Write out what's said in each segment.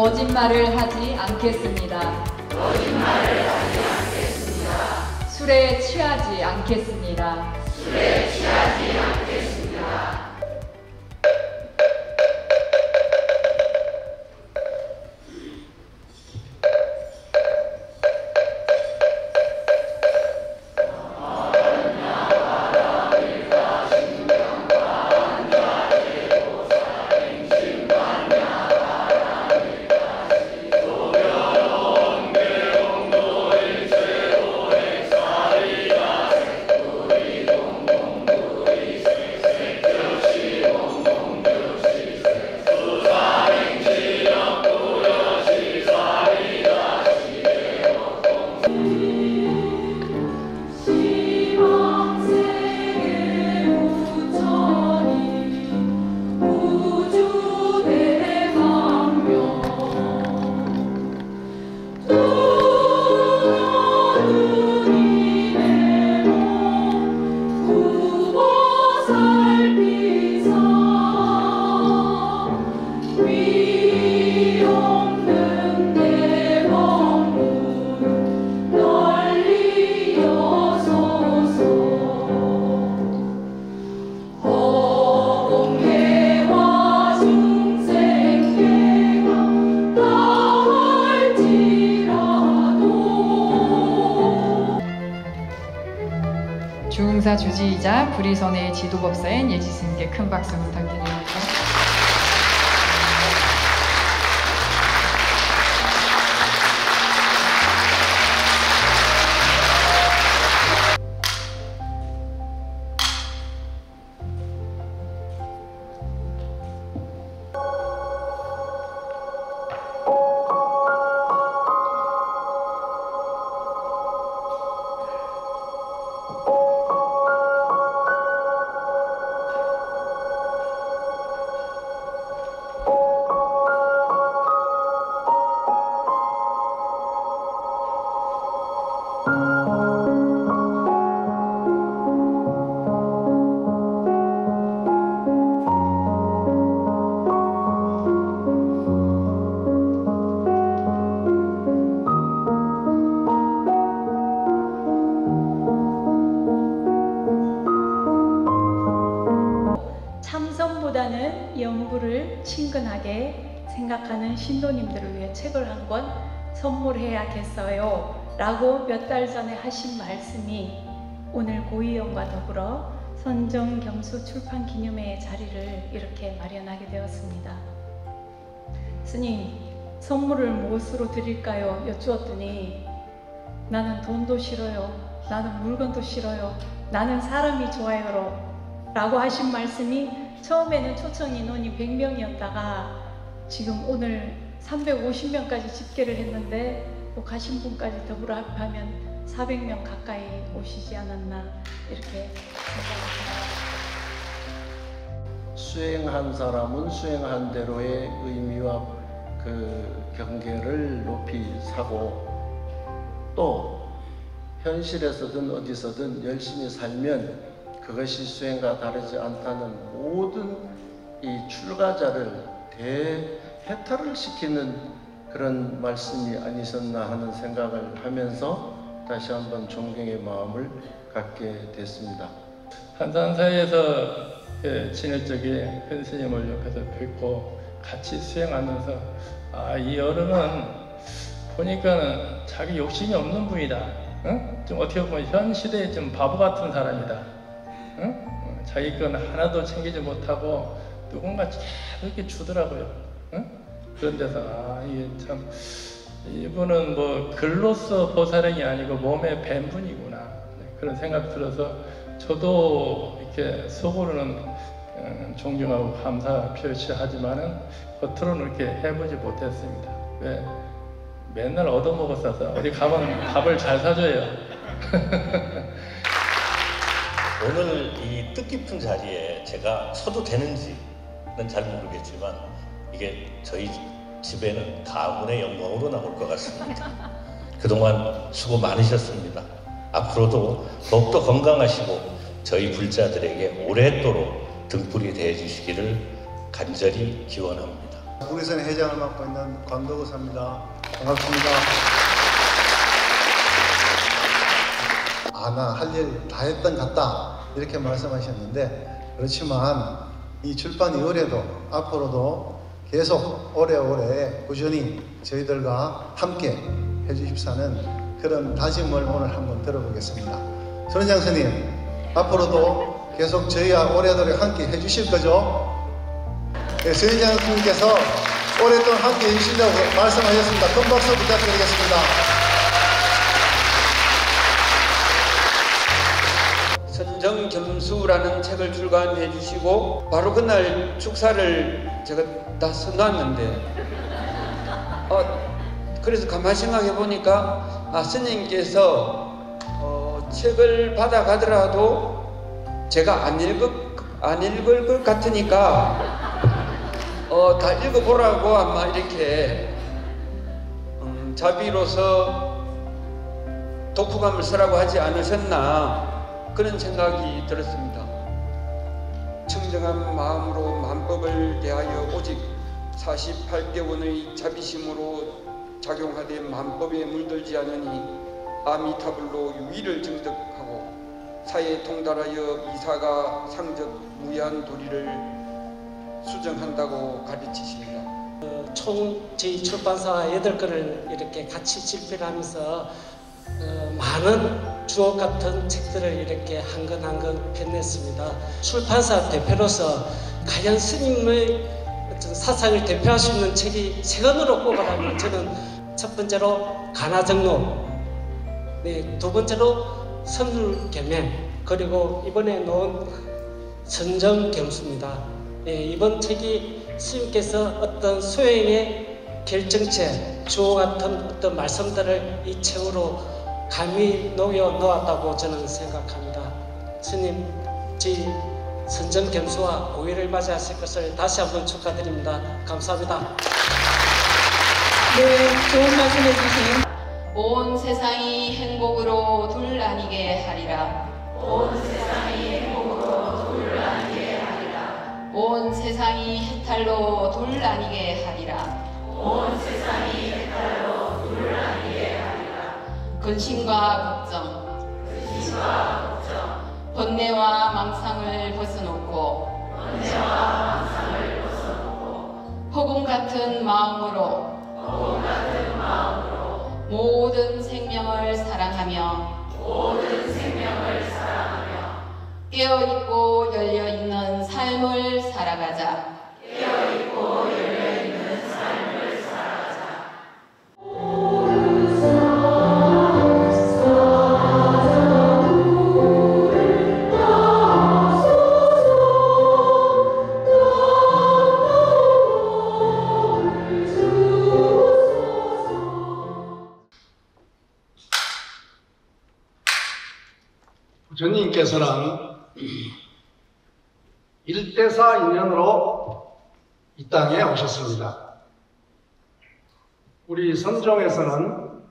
거짓말을 하지 않겠습니다. 거짓말을 하지 않겠습니다. 술에 취하지 않겠습니다. 술에 취하지 않겠습니다. 중흥사 주지이자 불의선의 지도법사인 예지스님께 큰 박수 부탁드립니다. 참선보다는 연부를 친근하게 생각하는 신도님들을 위해 책을 한 권 선물해야겠어요 라고 몇 달 전에 하신 말씀이 오늘 고위원과 더불어 선정경수 출판 기념회의 자리를 이렇게 마련하게 되었습니다. 스님, 선물을 무엇으로 드릴까요? 여쭈었더니 나는 돈도 싫어요. 나는 물건도 싫어요. 나는 사람이 좋아요 라고 하신 말씀이 처음에는 초청 인원이 100명이었다가 지금 오늘 350명까지 집계를 했는데 또 가신 분까지 더불어 합하면 400명 가까이 오시지 않았나 이렇게 생각합니다. 수행한 사람은 수행한 대로의 의미와 그 경계를 높이 사고 또 현실에서든 어디서든 열심히 살면 그것이 수행과 다르지 않다는 모든 이 출가자를 대해탈을 시키는 그런 말씀이 아니셨나 하는 생각을 하면서 다시 한번 존경의 마음을 갖게 됐습니다. 한산사에서 지낼 적에 큰 스님을 옆에서 뵙고 같이 수행하면서 이 어른은 보니까는 자기 욕심이 없는 분이다. 응? 좀 어떻게 보면 현 시대에 좀 바보 같은 사람이다. 응? 자기 건 하나도 챙기지 못하고 누군가 계속 이렇게 주더라고요. 응? 그런 데서 이게 참 이분은 뭐 글로서 보살행이 아니고 몸에 밴 분이구나 그런 생각 들어서 저도 이렇게 속으로는 존경하고 감사 표시하지만은 겉으로는 이렇게 해보지 못했습니다. 왜? 맨날 얻어먹었어서 어디 가면 밥을 잘 사줘요. 오늘 이 뜻깊은 자리에 제가 서도 되는지는 잘 모르겠지만 이게 저희 집에는 가문의 영광으로 나올 것 같습니다. 그동안 수고 많으셨습니다. 앞으로도 더욱더 건강하시고 저희 불자들에게 오랫도록 등불이 되어 주시기를 간절히 기원합니다. 부리선의 회장을 맡고 있는 관도구사입니다. 반갑습니다. 나 할 일 다 했던 것 같다 이렇게 말씀하셨는데, 그렇지만 이 출판 이후에도 앞으로도 계속 오래오래 꾸준히 저희들과 함께 해주십사는 그런 다짐을 오늘 한번 들어보겠습니다. 선원장 스님, 앞으로도 계속 저희와 오래오래 함께 해주실 거죠? 네, 선원장 스님께서 오랫동안 함께 해주신다고 말씀하셨습니다. 큰 박수 부탁드리겠습니다. 선정겸수라는 책을 출간해 주시고 바로 그날 축사를 제가 다 써놨는데 그래서 가만히 생각해 보니까 스님께서 책을 받아가더라도 제가 안 읽을 것 같으니까 다 읽어보라고 아마 이렇게 자비로서 독후감을 쓰라고 하지 않으셨나 그런 생각이 들었습니다. 청정한 마음으로 만법을 대하여 오직 48개원의 자비심으로 작용하되 만법에 물들지 않으니 아미타불로 유의를 증득하고 사회에 통달하여 미사가 상적 무의한 도리를 수정한다고 가르치십니다. 총 저희 출판사 8건을 이렇게 같이 집필 하면서 많은 주옥 같은 책들을 이렇게 한 권 한 권 펴냈습니다. 출판사 대표로서 과연 스님의 어떤 사상을 대표할 수 있는 책이 3권으로 꼽아라면 저는 첫 번째로 가나정록, 두 번째로 선율계명, 그리고 이번에 놓은 선정겸수입니다. 이번 책이 스님께서 어떤 소행의 결정체, 주옥 같은 어떤 말씀들을 이 책으로 감히 녹여 놓았다고 저는 생각합니다. 스님, 저희 선정겸수와 고위를 맞이하실 것을 다시 한번 축하드립니다. 감사합니다. 네, 좋은 말씀 해주신 온 세상이 행복으로 둘 나뉘게 하리라. 온 세상이 행복으로 둘 나뉘게 하리라. 온 세상이 해탈로 둘 나뉘게 하리라. 온 세상이 해탈로 둘 나뉘게 하리라. 근심과 걱정, 번뇌와 망상을 벗어놓고 허공 같은 마음으로 모든 생명을 사랑하며 깨어있고 열려있는 삶을 살아가자. 부처님께서는 일대사 인연으로 이 땅에 오셨습니다. 우리 선종에서는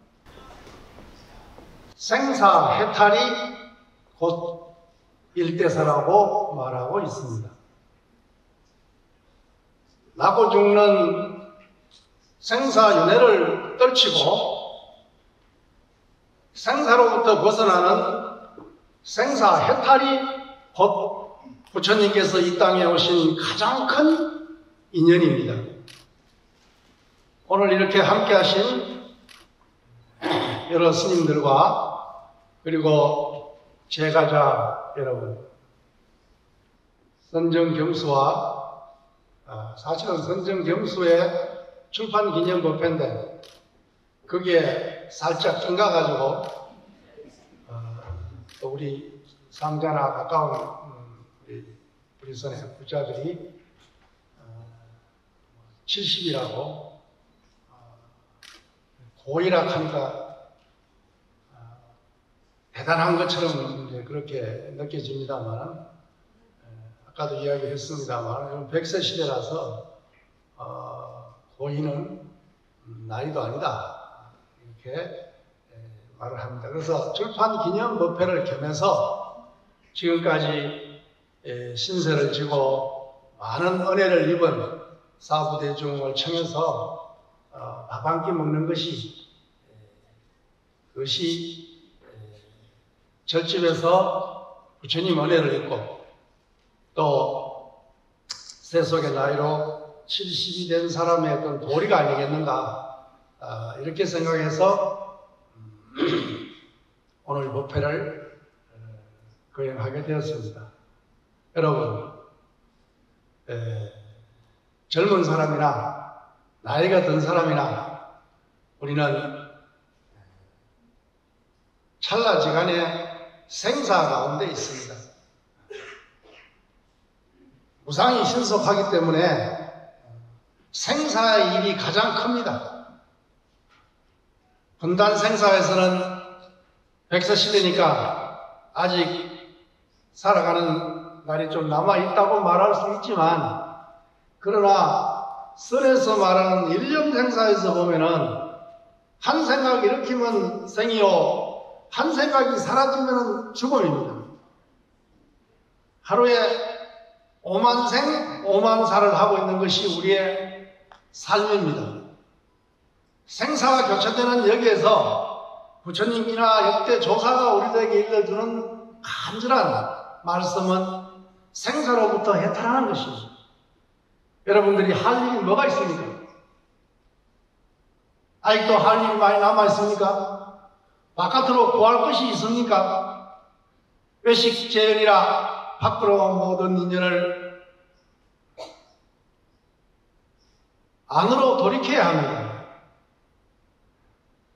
생사해탈이 곧 일대사라고 말하고 있습니다. 나고 죽는 생사윤회를 떨치고 생사로부터 벗어나는 생사해탈이 곧 부처님께서 이 땅에 오신 가장 큰 인연입니다. 오늘 이렇게 함께 하신 여러 스님들과 그리고 제가자 여러분, 선정겸수와 사실은 선정겸수의 출판 기념법회인데 거기에 살짝 낀가가지고 또 우리 삼자나 가까운 우리 부리선의 부자들이 70이라고 고이라 하니까 대단한 것처럼 이제 그렇게 느껴집니다만, 아까도 이야기했습니다만 100세 시대라서 고이는 나이도 아니다 이렇게 말을 합니다. 그래서 출판 기념 법회를 겸해서 지금까지 신세를 지고 많은 은혜를 입은 사부대중을 청해서 밥 한 끼 먹는 것이 그것이 절집에서 부처님 은혜를 했고 또 세속의 나이로 70이 된 사람의 어떤 도리가 아니겠는가 이렇게 생각해서 오늘 법회를 거행하게 되었습니다. 여러분 젊은 사람이나 나이가 든 사람이나 우리는 찰나지간에 생사 가운데 있습니다. 무상이 신속하기 때문에 생사의 일이 가장 큽니다. 분단 생사에서는 100세 시대니까 아직 살아가는 날이 좀 남아있다고 말할 수 있지만 그러나 선에서 말하는 일념 생사에서 보면은 한 생각 일으키면 생이요 한 생각이 사라지면 죽음입니다. 하루에 5만 생, 5만 살을 하고 있는 것이 우리의 삶입니다. 생사가 교차되는 여기에서 부처님이나 역대 조사가 우리들에게 일러주는 간절한 말씀은 생사로부터 해탈하는 것입니다. 여러분들이 할 일이 뭐가 있습니까? 아직도 할 일이 많이 남아 있습니까? 바깥으로 구할 것이 있습니까? 외식 재연이라 밖으로 모든 인연을 안으로 돌이켜야 합니다.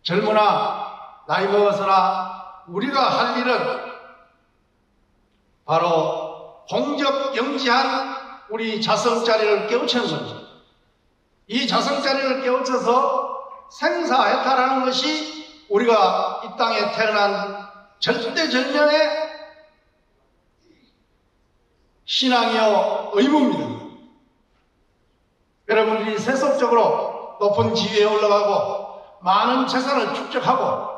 젊으나 나이 먹어서나 우리가 할 일은 바로 공적 영지한 우리 자성자리를 깨우치는 겁니다. 이 자성자리를 깨우쳐서 생사해탈하는 것이 우리가 이 땅에 태어난 절대절명의 신앙이요 의무입니다. 여러분들이 세속적으로 높은 지위에 올라가고 많은 재산을 축적하고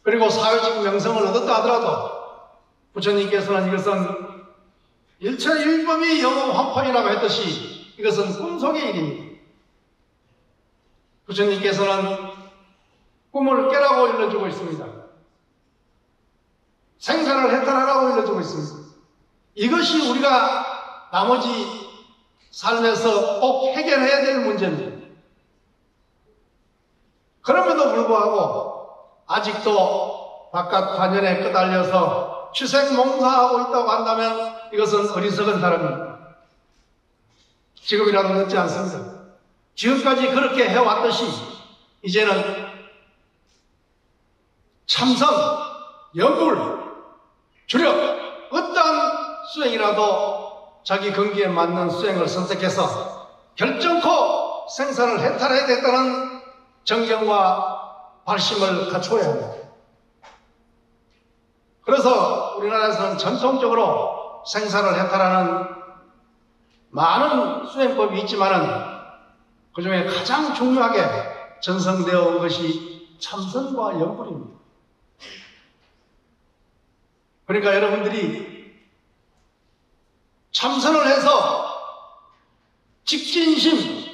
그리고 사회적 명성을 얻었다 하더라도 부처님께서는 이것은 일체일법이 영웅황판이라고 했듯이 이것은 꿈속의 일입니다. 부처님께서는 꿈을 깨라고 일러주고 있습니다. 생사를 해탈하라고 일러주고 있습니다. 이것이 우리가 나머지 삶에서 꼭 해결해야 될 문제입니다. 그럼에도 불구하고 아직도 바깥 관연에 끄달려서 취생몽사하고 있다고 한다면 이것은 어리석은 사람입니다. 지금이라도 늦지 않습니다. 지금까지 그렇게 해왔듯이 이제는 참선, 연불, 주력 어떠한 수행이라도 자기 근기에 맞는 수행을 선택해서 결정코 생사를 해탈해야 됐다는 정경과 발심을 갖춰야 합니다. 그래서 우리나라에서는 전통적으로 생사를 해탈하는 많은 수행법이 있지만은 그 중에 가장 중요하게 전성되어 온 것이 참선과 연불입니다. 그러니까 여러분들이 참선을 해서 직진심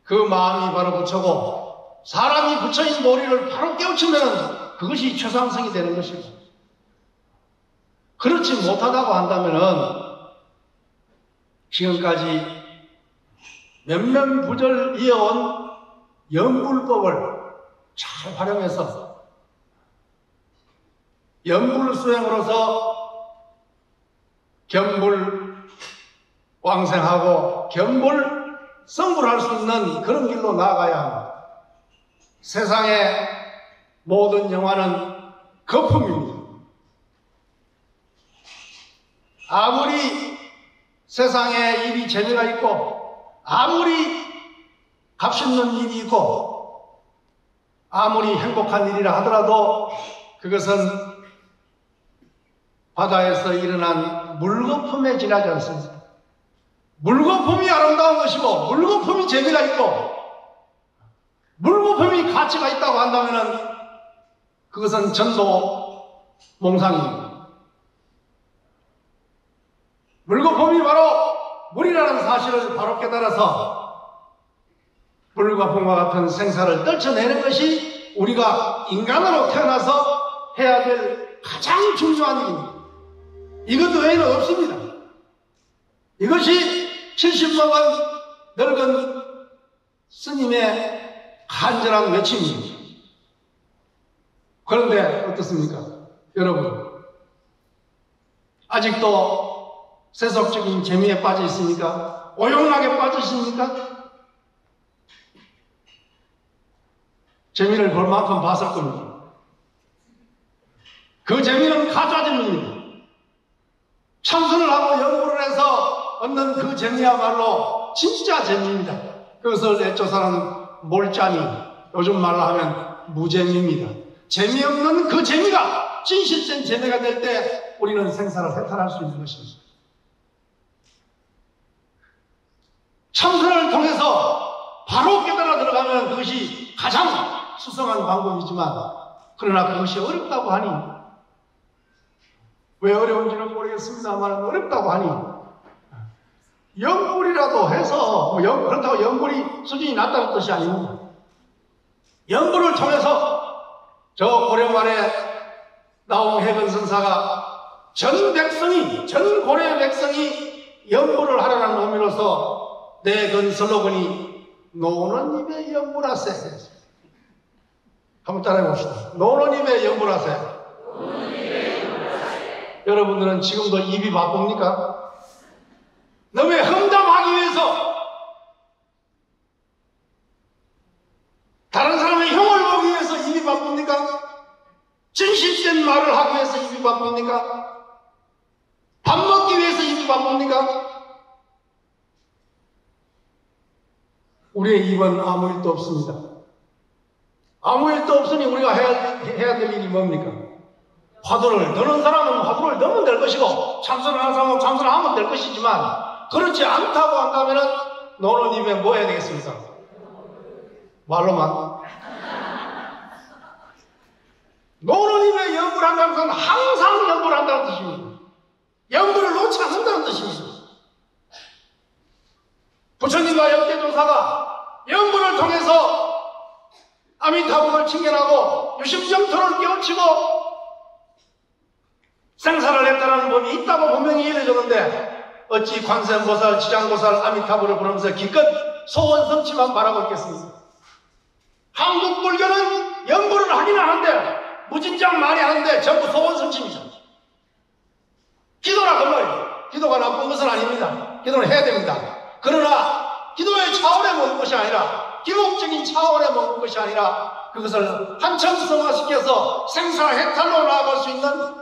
그 마음이 바로 부처고 사람이 부처인 도리를 바로 깨우치면 그것이 최상승이 되는 것입니다. 그렇지 못하다고 한다면은 지금까지 몇몇부절 이어온 연불법을 잘 활용해서 연불 수행으로서 견불 왕생하고 견불 성불할 수 있는 그런 길로 나아가야 합니다. 세상의 모든 영화는 거품입니다. 아무리 세상에 일이 재미가 있고 아무리 값있는 일이 있고 아무리 행복한 일이라 하더라도 그것은 바다에서 일어난 물거품에 지나지 않습니다. 물거품이 아름다운 것이고 물거품이 재미가 있고 물거품이 가치가 있다고 한다면 그것은 전도 몽상입니다. 물거품이 바로 물이라는 사실을 바로 깨달아서 불과 봄과 같은 생사를 떨쳐내는 것이 우리가 인간으로 태어나서 해야 될 가장 중요한 일입니다. 이것 외에는 없습니다. 이것이 70먹은 늙은 스님의 간절한 외침입니다. 그런데 어떻습니까? 여러분, 아직도 세속적인 재미에 빠져 있습니까? 오용락에 빠지십니까? 재미를 볼 만큼 봤을 겁니다. 그 재미는 가짜 재미입니다. 참선을 하고 연구를 해서 얻는 그 재미야말로 진짜 재미입니다. 그것을 애초사는 몰짜니, 요즘 말로 하면 무재미입니다. 재미없는 그 재미가 진실된 재미가 될 때 우리는 생사를 해탈할 수 있는 것입니다. 참선을 통해서 바로 깨달아 들어가면 그것이 가장 수성한 방법이지만, 그러나 그것이 어렵다고 하니, 왜 어려운지는 모르겠습니다만 어렵다고 하니 연불이라도 해서 그렇다고 연불이 수준이 낮다는 뜻이 아닙니다. 연불을 통해서 저 고려말에 나온 해근선사가 전 고려 백성이 연불을 하라는 의미로서 내건 슬로건이 노는 입에 연불하세. 한번 따라해 봅시다. 노는 입에 연불하세. 여러분들은 지금도 입이 바쁩니까? 너무 험담하기 위해서, 다른 사람의 흉을 보기 위해서 입이 바쁩니까? 진실된 말을 하기 위해서 입이 바쁩니까? 밥 먹기 위해서 입이 바쁩니까? 우리의 입은 아무 일도 없습니다. 아무 일도 없으니 우리가 해야 될 일이 뭡니까? 화두를 드는 사람은 화두를 넣으면 될 것이고, 참선을 하는 사람은 참선을 하면 될 것이지만, 그렇지 않다고 한다면은 노는 입에 뭐 해야 되겠습니까? 말로만. 노는 입에 연구를 한다는 것은 항상 연구를 한다는 뜻입니다. 연구를 놓지 않는다는 뜻입니다. 부처님과 역대조사가 연구를 통해서 아미타불을 칭견하고 유심정토를 깨우치고 생사를 했다는 법이 있다고 분명히 얘기해줬는데, 어찌 관세음보살, 지장보살, 아미타불을 부르면서 기껏 소원 성취만 바라고 있겠습니까? 한국 불교는 연구를 하긴 하는데, 무진장 많이 하는데 전부 소원 성취입니다. 기도라 그 말이에요. 기도가 나쁜 것은 아닙니다. 기도는 해야 됩니다. 그러나 기도의 차원에 먹는 것이 아니라, 기복적인 차원에 먹는 것이 아니라, 그것을 한참 성화시켜서 생사 해탈로 나아갈 수 있는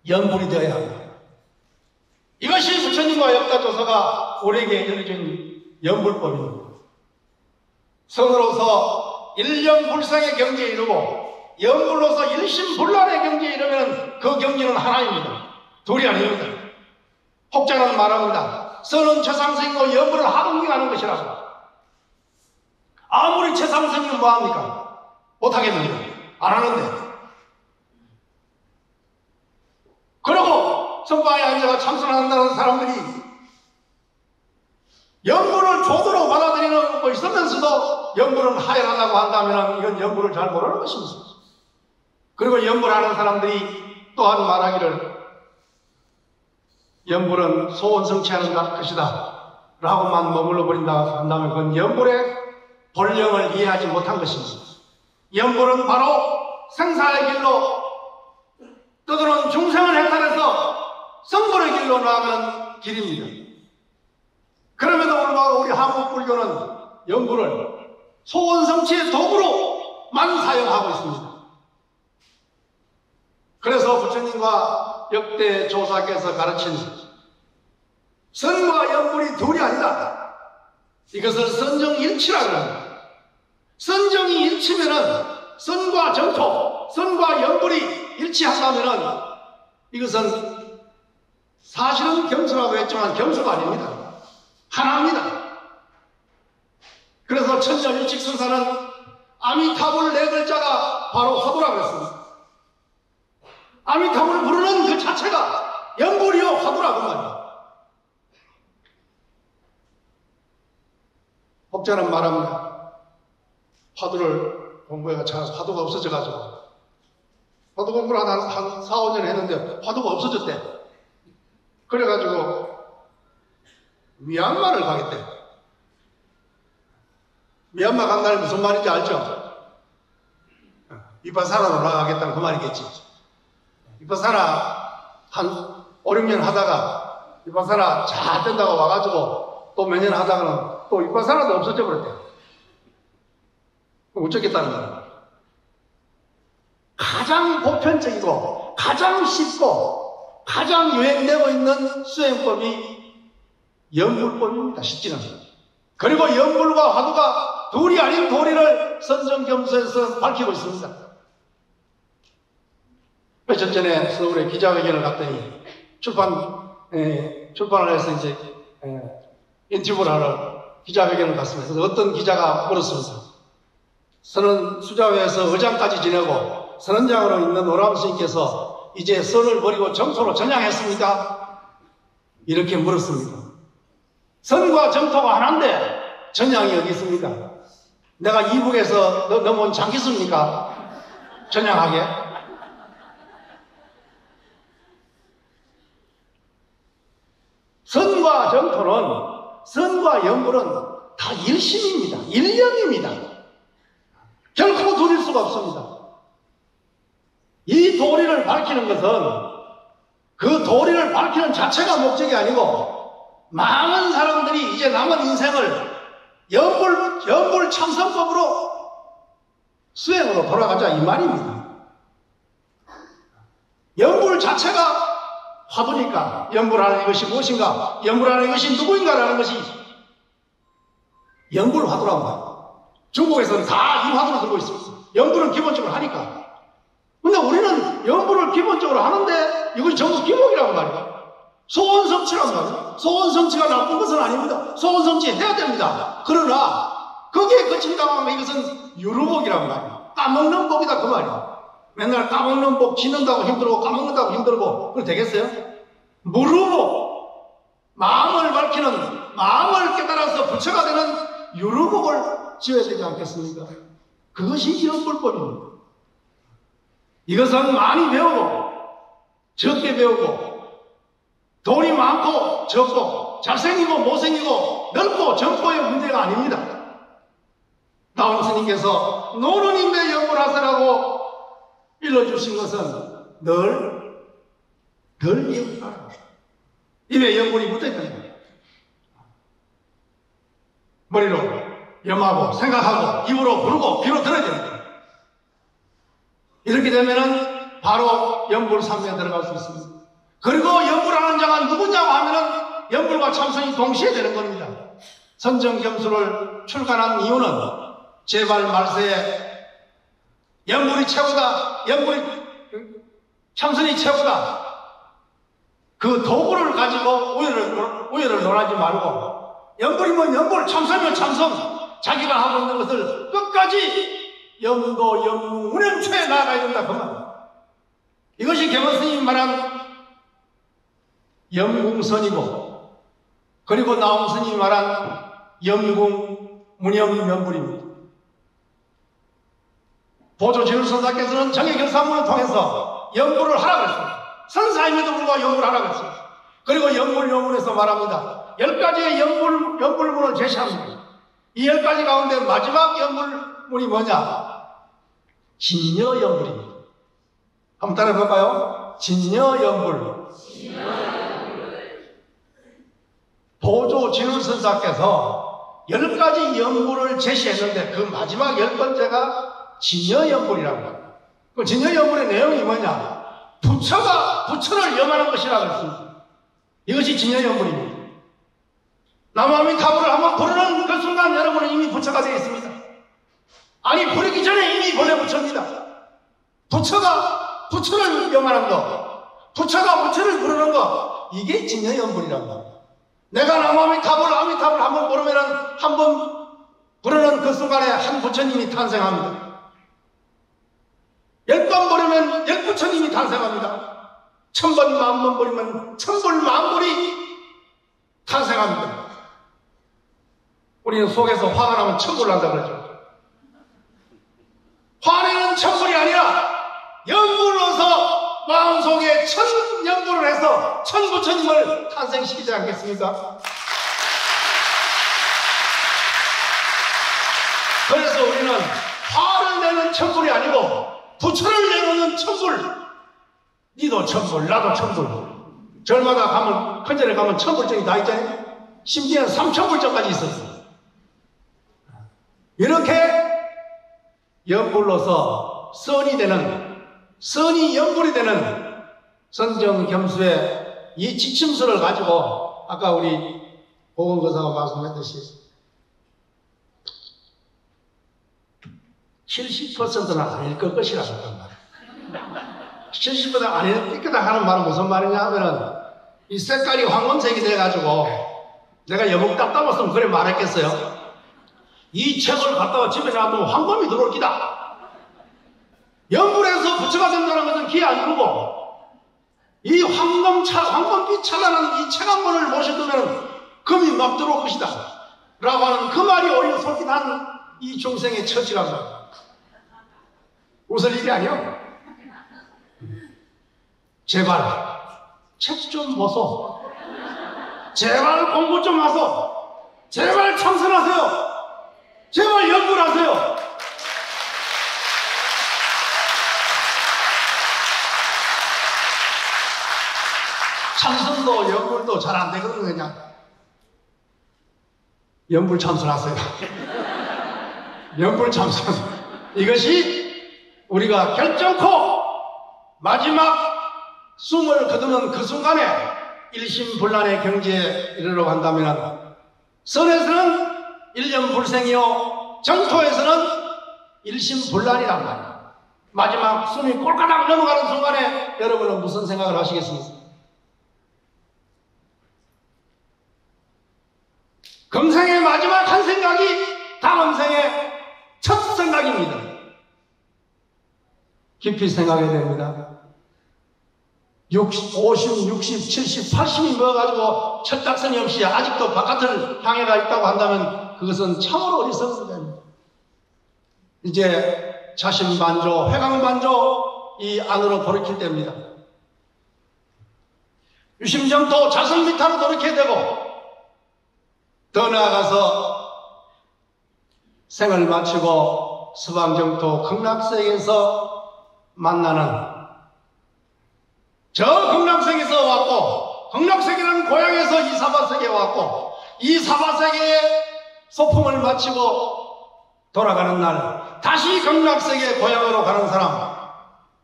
연불이 되어야 합니다. 이것이 부처님과 역다조사가 우리에게 알려준 연불법입니다. 성으로서 일념불상의 경지에 이르고 연불로서 일심불란의 경지에 이르면 그 경지는 하나입니다. 둘이 아닙니다. 혹자는 말합니다. 선은 최상승이고 연불은 하동기하는 것이라고. 아무리 최상승이면 뭐합니까? 못하겠는데, 안 하는데. 그러고 선방에 앉아가 참선한다는 사람들이 연구를 조도로 받아들이는 거 있으면서도 연구는 하연하다고 한다면 이건 연구를 잘 모르는 것입니다. 그리고 연구를 하는 사람들이 또한 말하기를 연불은 소원 성취하는 것이다 라고만 머물러 버린다 한다면 그건 연불의 본령을 이해하지 못한 것입니다. 연불은 바로 생사의 길로 떠도는 중생을 해탈해서 성불의 길로 나아가는 길입니다. 그럼에도 불구하고 우리 한국 불교는 연불을 소원 성취의 도구로만 사용하고 있습니다. 그래서 부처님과 역대 조사께서 가르친 선과 연불이 둘이 아니다. 이것을 선정일치라고 합니다. 선정이 일치면은 선과 정토, 선과 연불이 일치한다면은 이것은 사실은 겸수라고 했지만 겸수가 아닙니다. 하나입니다. 그래서 천년일칙선사는 아미타불 네 글자가 바로 화두라고 했습니다. 아미타불을 부르는 그 자체가 연불이요 화두라고 말입니다. 혹자는 말합니다. 화두를 공부해가 잘 화두가 없어져가지고 화두 공부를 한 4, 5년 했는데 화두가 없어졌대. 그래가지고 미얀마를 가겠대. 미얀마 간 날이 무슨 말인지 알죠? 비파사나로 나가겠다는 그 말이겠지. 비파사나 한 5, 6년 하다가 비파사나 잘 된다고 와가지고 또 몇 년 하다가는 또 비파사나도 없어져 버렸대. 그럼 어쩌겠다는 거야. 가장 보편적이고 가장 쉽고 가장 유행되고 있는 수행법이 연불법입니다. 쉽지는. 그리고 연불과 화두가 둘이 아닌 도리를 선정겸수에서 밝히고 있습니다. 며칠 전에 서울에 기자회견을 갔더니 출판을 해서 이제 인터뷰를 하러 기자회견을 갔습니다. 그래서 어떤 기자가 물었습니다. 선은 수자회에서 의장까지 지내고 선원장으로 있는 오람 스님께서 이제 선을 버리고 정토로 전향했습니까? 이렇게 물었습니다. 선과 정토가 하나인데 전향이 어디 있습니까? 내가 이북에서 넘어온 장기수입니까? 전향하게? 선과 정토는, 선과 연불은 다 일심입니다. 일념입니다. 결코 둘일 수가 없습니다. 이 도리를 밝히는 것은 그 도리를 밝히는 자체가 목적이 아니고 많은 사람들이 이제 남은 인생을 연불 참선법으로 수행으로 돌아가자 이 말입니다. 연불 자체가 화두니까 연불하는 이것이 무엇인가, 연불하는 이것이 누구인가라는 것이 연불화두란 말이에요. 중국에서는 다 이 화두를 들고 있습니다. 연불은 기본적으로 하니까. 근데 우리는 연불을 기본적으로 하는데 이것이 전부 기복이란 말이에요. 소원성취란 말이에요. 소원성취가 나쁜 것은 아닙니다. 소원성취 해야 됩니다. 그러나 거기에 그친다고 하면 이것은 유루복이란 말이에요. 까먹는 복이다 그 말이에요. 맨날 까먹는 복, 지는다고 힘들고 까먹는다고 힘들고 그럼 되겠어요? 무루복, 마음을 밝히는, 마음을 깨달아서 부처가 되는 유루복을 지어야 되지 않겠습니까? 그것이 연불법입니다. 이것은 많이 배우고 적게 배우고 돈이 많고 적고 잘생기고 못생기고 넓고 적고의 문제가 아닙니다. 나온 스님께서 노는인데 연불하세라고 일러주신 것은 늘 연불하라. 입에 연불이 묻어있다는 거예요. 머리로 염하고 생각하고 입으로 부르고 귀로 들어야 됩니다. 이렇게 되면은 바로 연불 삼매에 들어갈 수 있습니다. 그리고 연불하는 자가 누구냐고 하면은 연불과 참선이 동시에 되는 겁니다. 선정겸수를 출간한 이유는 제발 말세에 연불이 최고다, 참선이 최고다. 그 도구를 가지고 우열을 논하지 말고 연불이면 연불, 참선이면 참선, 자기가 하고 있는 것을 끝까지 영도 영문연초에 나아가야 된다 그 말. 이것이 경원스님이 말한 영궁선이고 그리고 나홍스님이 말한 영궁 문염연불입니다. 보조지율선사께서는 정의결사문을 통해서 연불을 하라고 했습니다. 선사임에도 불구하고 연불을 하라고 했습니다. 그리고 연불연문에서 말합니다. 10가지의 연불문을 제시합니다. 이 10가지 가운데 마지막 연불문이 뭐냐? 진여연불입니다. 한번 따라해볼까요? 진여연불. 보조지율선사께서 10가지 연불을 제시했는데 그 마지막 10번째가 진여연불이라고 합니다. 그 진여연불의 내용이 뭐냐? 부처가 부처를 염하는 것이라고 했습니다. 이것이 진여연불입니다. 남아미타불을 한번 부르는 그 순간 여러분은 이미 부처가 되어 있습니다. 아니 부르기 전에 이미 본래 부처입니다. 부처가 부처를 염하는 것, 부처가 부처를 부르는 것, 이게 진여연불이란 말이에요. 내가 남아미타불 한번 부르면은 한번 부르는 그 순간에 한 부처님이 탄생합니다. 10번 부르면 10부처님이 탄생합니다. 1000번, 10,000번 부르면 1000불, 10,000불이 탄생합니다. 우리는 속에서 화가 나면 천불을 한다 그러죠. 화내는 천불이 아니라 연불로서 마음속에 천연불을 해서 천부처님을 탄생시키지 않겠습니까? 그래서 우리는 화를 내는 천불이 아니고 부처를 내놓는 천불. 니도 천불, 나도 천불. 절마다 가면, 큰절에 가면 천불정이 다 있잖아요. 심지어는 삼천불정까지 있었어. 이렇게 연불로서 선이 되는, 선이 연불이 되는 선정겸수의 이 지침서를 가지고 아까 우리 보건거사가 말씀했듯이 70%는 아닐 것이라고 했단 말이에요. 70% 아닐 거다 하는 말은 무슨 말이냐 하면은 이 색깔이 황금색이 돼가지고 내가 여목 답답했으면 그래 말했겠어요. 이 책을 갖다가 집에 놔두면 황금이 들어올 기다. 연불에서 부처가 된다는 것은 기회 안 주고 이 황금빛 찬란한 이 책 한 권을 모셔두면 금이 막 들어올 것이다. 라고 하는 그 말이 오히려 솔깃한 이 중생의 처지랍니다. 웃을 일이 아니요. 제발 책 좀 보소. 제발 공부 좀 하소. 제발 참선하세요. 제발 연불하세요. 참선도 연불도 잘 안 되거든요. 그냥 연불 참선하세요. 연불 참선. 이것이 우리가 결정코 마지막 숨을 거두는 그 순간에 일심불란의 경지에 이르러 간다면 선에서는 일념불생이요 정토에서는 일심불란이란 말이에요. 마지막 숨이 꼴까닥 넘어가는 순간에 여러분은 무슨 생각을 하시겠습니까? 금생의 마지막 한 생각이 다음 생의 첫 생각입니다. 깊이 생각해야 됩니다. 50, 60, 70, 80이 모여가지고 철딱선이 없이 아직도 바깥을 향해가 있다고 한다면 그것은 참으로 어리석은 겁니다. 이제 자신만족, 회강만족 이 안으로 돌이킬 때입니다. 유심정토 자성미타로 돌이켜야 되고 더 나아가서 생을 마치고 서방정토 극락세계에서 만나는 저 극락세계에서 왔고 극락세계라는 고향에서 이 사바세계에 왔고 이 사바세계의 소풍을 마치고 돌아가는 날 다시 극락세계 고향으로 가는 사람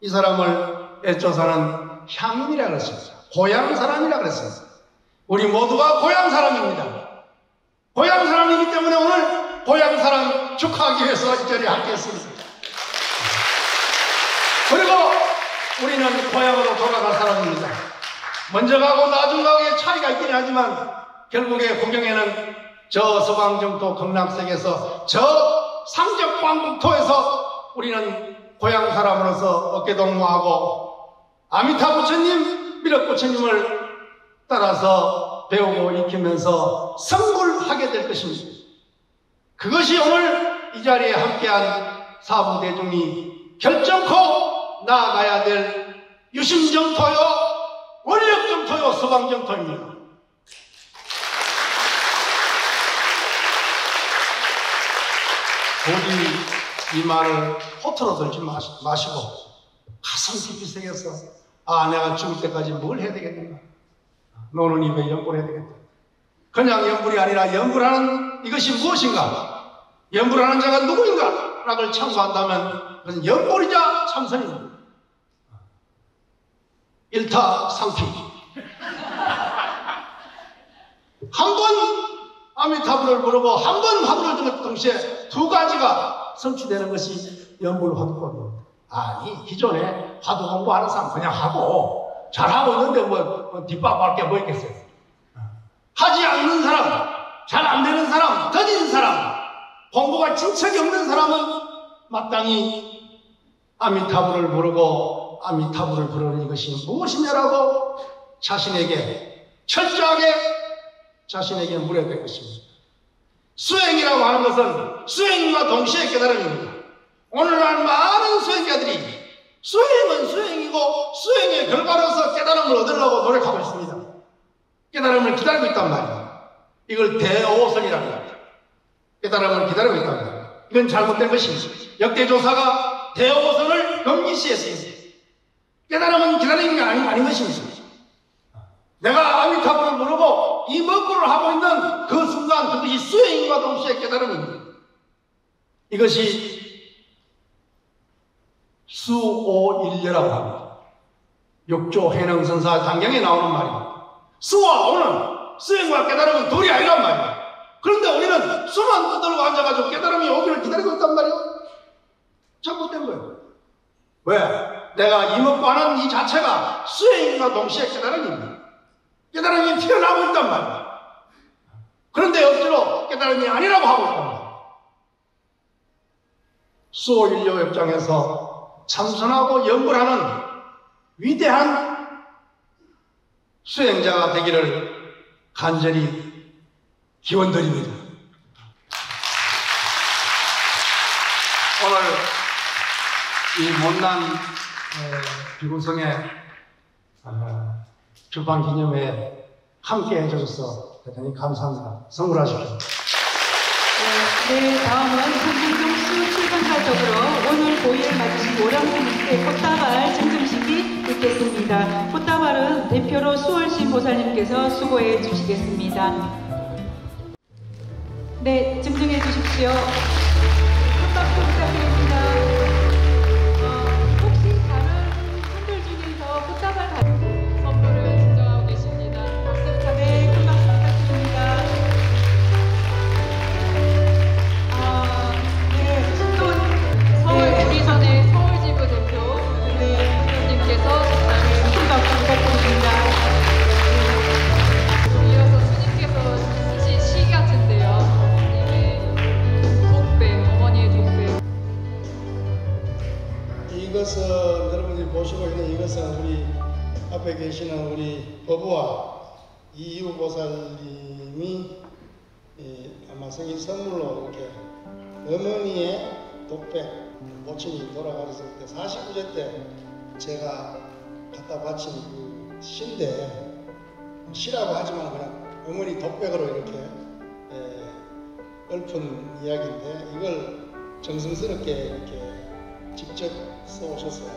이 사람을 애초사는 향인이라고 그랬습니다. 고향 사람이라고 그랬습니다. 우리 모두가 고향 사람입니다. 고향 사람이기 때문에 오늘 고향 사람 축하하기 위해서 이 자리에 함께했습니다. 그리고 우리는 고향으로 돌아갈 사람입니다. 먼저 가고 나중 가고의 차이가 있긴 하지만 결국에 구경에는 저 서방정토 극락세계에서 저 상적광국토에서 우리는 고향 사람으로서 어깨동무하고 아미타 부처님, 미륵 부처님을 따라서 배우고 익히면서 성불하게 될 것입니다. 그것이 오늘 이 자리에 함께한 사부대중이 결정코 나아가야 될 유심정토요, 원력정토요, 서방정토입니다. 부디 이 말을 허투루 들지 마시고 가슴 깊이 새겨서 내가 죽을 때까지 뭘 해야 되겠는가? 노는 입에 연불해야 되겠다. 그냥 연불이 아니라 연불하는 이것이 무엇인가? 연불하는 자가 누구인가? 라고 참고한다면 그것은 연불이자 참선입니다. 일타상피. 한 번 아미타불을 부르고 한 번 화두를 듣는 동시에 두 가지가 성취되는 것이 연불화두법입니다. 아니 기존에 화두 공부하는 사람 그냥 하고 잘하고 있는데 뭐 뒷밥할 게 뭐 있겠어요. 하지 않는 사람, 잘 안 되는 사람, 더딘 사람, 공부가 진척이 없는 사람은 마땅히 아미타불을 부르고 아미타불을 부르는 이것이 무엇이냐라고 자신에게 철저하게 자신에게 물어야 될 것입니다. 수행이라고 하는 것은 수행과 동시에 깨달음입니다. 오늘날 많은 수행자들이 수행은 수행이고 수행의 결과로서 깨달음을 얻으려고 노력하고 있습니다. 깨달음을 기다리고 있단 말이에요. 이걸 대오선이라고 합니다. 깨달음을 기다리고 있단 말이에요. 이건 잘못된 것입니다. 역대조사가 대오선을 금기시했습니다. 깨달음은 기다리는 게 아닌 것입니다. 내가 아미타불을 부르고 이 먹구를 하고 있는 그 순간 그것이 수행과 동시에 깨달음입니다. 이것이 수오일려라고 합니다. 육조 해능선사 장경에 나오는 말입니다. 수와 오는 수행과 깨달음은 둘이 아니란 말이에요. 그런데 우리는 수만 떠들고 앉아가지고 깨달음이 오기를 기다리고 있단 말이에요. 잘못된 거예요. 왜? 내가 이먹고 하는 이 자체가 수행과 동시에 깨달음입니다. 깨달음이 튀어나오고 있단 말이에요. 그런데 억지로 깨달음이 아니라고 하고 있단 말이에요. 수오일려 입장에서 참선하고 연구하는 위대한 수행자가 되기를 간절히 기원드립니다. 오늘 이 못난 비구성의 출판 기념회에 함께 해주셔서 대단히 감사합니다. 선물하십시오. 네, 다음은 선진경수 출판사 쪽으로 오늘 고의를 맞으신 오랑스님께 꽃다발 증정식이 있겠습니다. 꽃다발은 대표로 수월신 보살님께서 수고해 주시겠습니다. 네, 증정해 주십시오. 한 박수 부탁드립니다. 혹시 다른 분들 중에서 꽃다발 선물을 증정하고 계십니다. 박수 부탁드립니다. 네, 큰 박수 부탁드립니다. 서울 부리선의 서울지부 대표 님께서 큰 박수 부탁드립니다. 이어서 스님께서 쓰신 시 같은데요. 어머니의 독배. 이것은 여러분들이 보시고 있는 이것은 우리 앞에 계시는 우리 법우와 이유 보살님이 아마 생일 선물로 이렇게 어머니의 독백, 모친이 돌아가셨을 때 49세 때 제가 갖다 바친 그 시인데, 시라고 하지만 그냥 어머니 독백으로 이렇게 읊은 이야기인데, 이걸 정성스럽게 이렇게 직접 써오셨어요.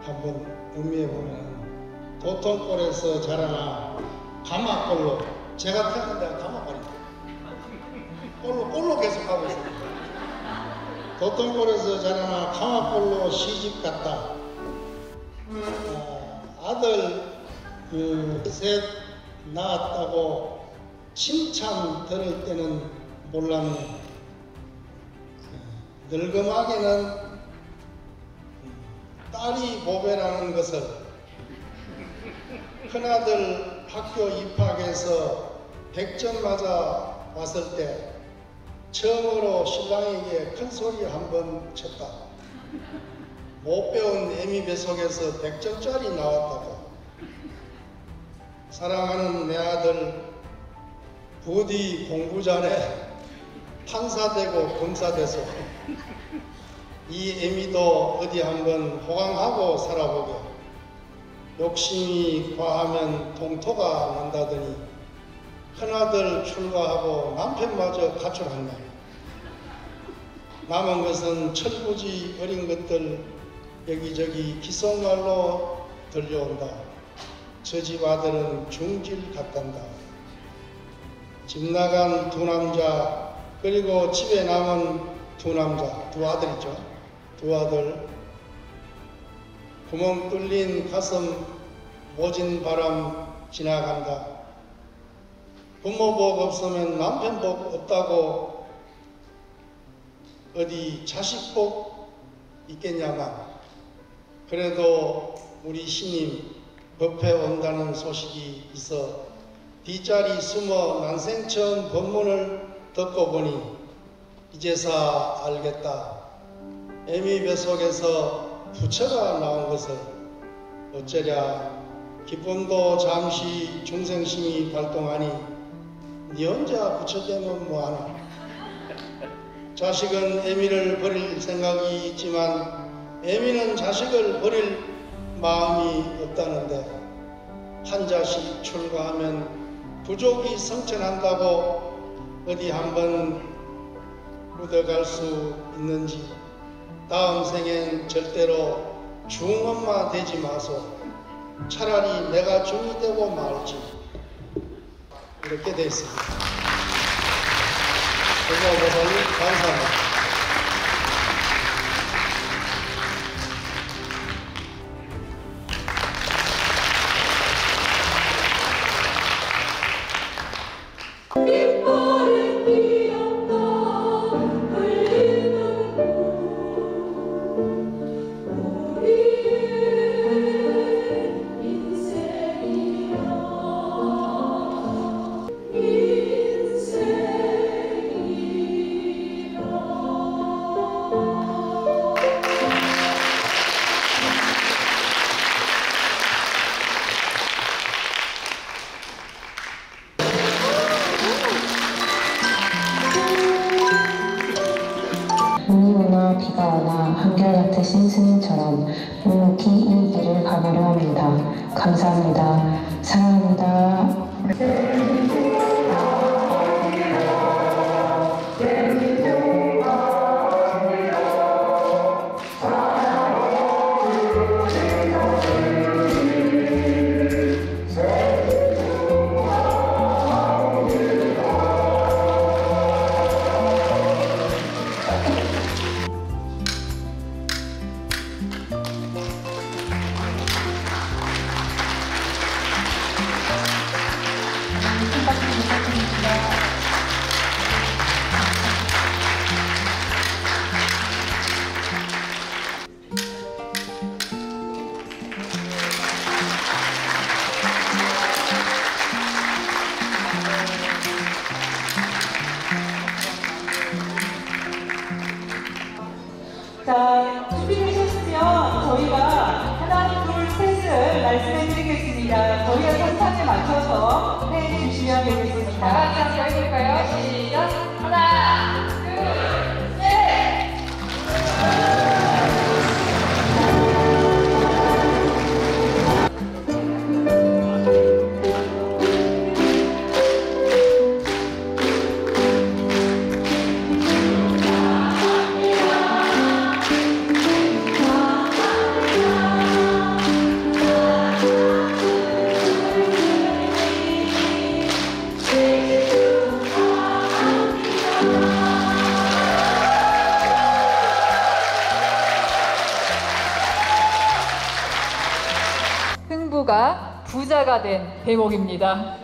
한번 음미해 보면 도통골에서 자라나 가마골로, 제가 태어난 데가 가마골입니다. 꼴로 계속 하고 있습니다. 도통골에서 자라나 가마골로 시집 갔다. 아들 셋 낳았다고 칭찬 들을 때는 몰랐네. 늙음하게는 딸이 보배라는 것을 큰아들 학교 입학해서 100점 맞아 왔을 때 처음으로 신랑에게 큰 소리 한번 쳤다. 못 배운 애미 뱃속에서 100점짜리 나왔다고. 사랑하는 내 아들 부디 공부 잘해 판사 되고 검사 돼서 이 애미도 어디 한번 호강하고 살아보게. 욕심이 과하면 동토가 난다더니 큰아들 출가하고 남편마저 가출했네. 남은 것은 철부지 어린 것들 여기저기 기성말로 들려온다. 저 집 아들은 중질 같단다. 집 나간 두 남자, 그리고 집에 남은 두 남자, 두 아들 있죠. 두 아들. 구멍 뚫린 가슴 모진 바람 지나간다. 부모 복 없으면 남편 복 없다고 어디 자식 복 있겠냐만. 그래도 우리 신임 법회 온다는 소식이 있어 뒷자리 숨어 난생처음 법문을 듣고 보니 이제서 알겠다. 애미 뱃속에서 부처가 나온 것을. 어쩌랴 기쁨도 잠시 중생심이 발동하니 니 혼자 부처 되면 뭐하나. 자식은 애미를 버릴 생각이 있지만 애미는 자식을 버릴 마음이 없다는데 한 자식 출가하면 부족이 성천한다고 어디 한번 묻어갈 수 있는지 다음 생엔 절대로 중엄마 되지 마소. 차라리 내가 중이 되고 말지. 이렇게 되어 있습니다. 고마워서 감사합니다. 눈이 오나 비가 오나 한결같으신 스님처럼 묵묵히 이 길을 가보려 합니다. 감사합니다. 사랑합니다. 자, 준비되셨으면 저희가 하나, 둘, 셋을 말씀해 드리겠습니다. 저희가 선상에 맞춰서 해해 주시면 되겠습니다. 다 같이 한번 해볼까요? 시작! 하나, 둘, 셋! 흥부가 부자가 된 대목입니다.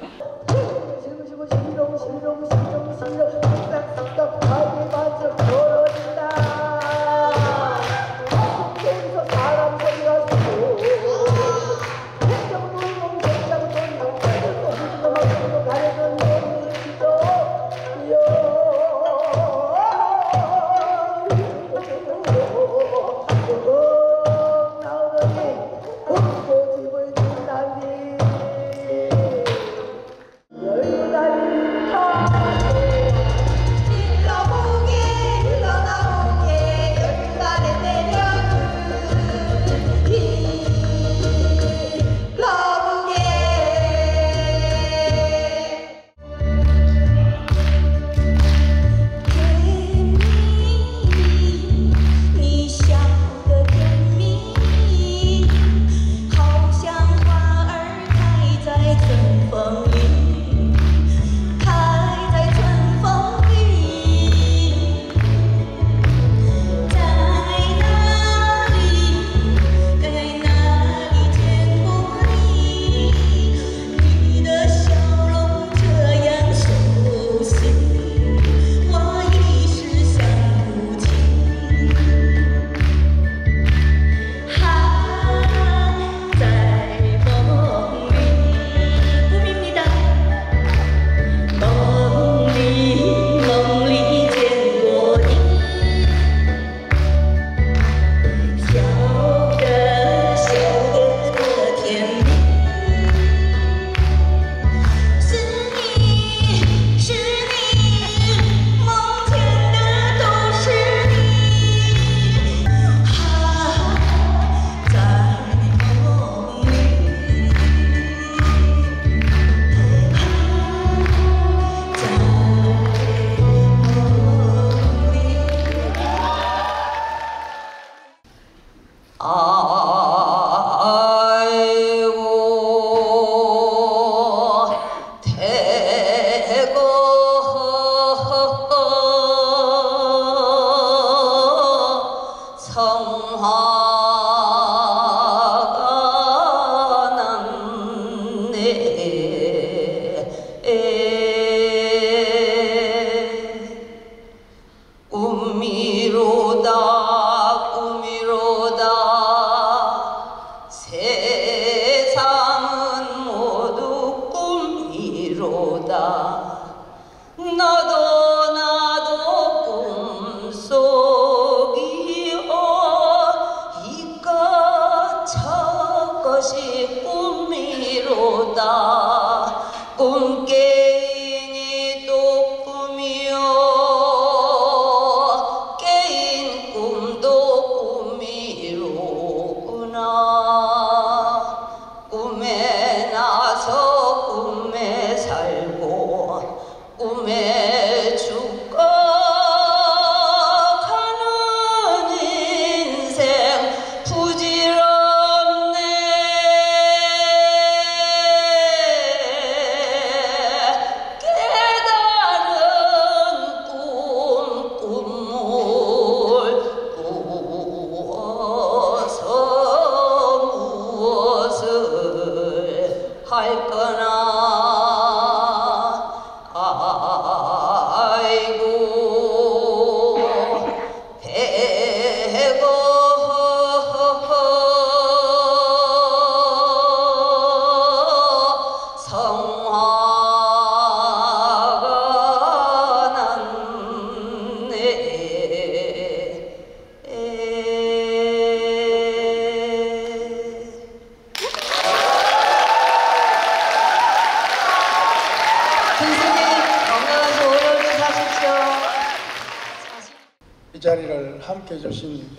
이 자리를 함께 해주신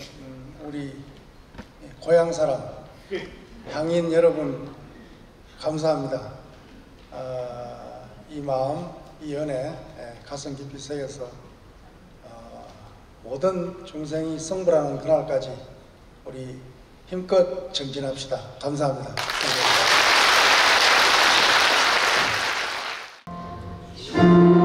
우리 고향 사람, 향인 여러분 감사합니다. 이 마음, 이 연애 가슴 깊이 새겨서 모든 중생이 성불하는 그날까지 우리 힘껏 정진합시다. 감사합니다. 감사합니다.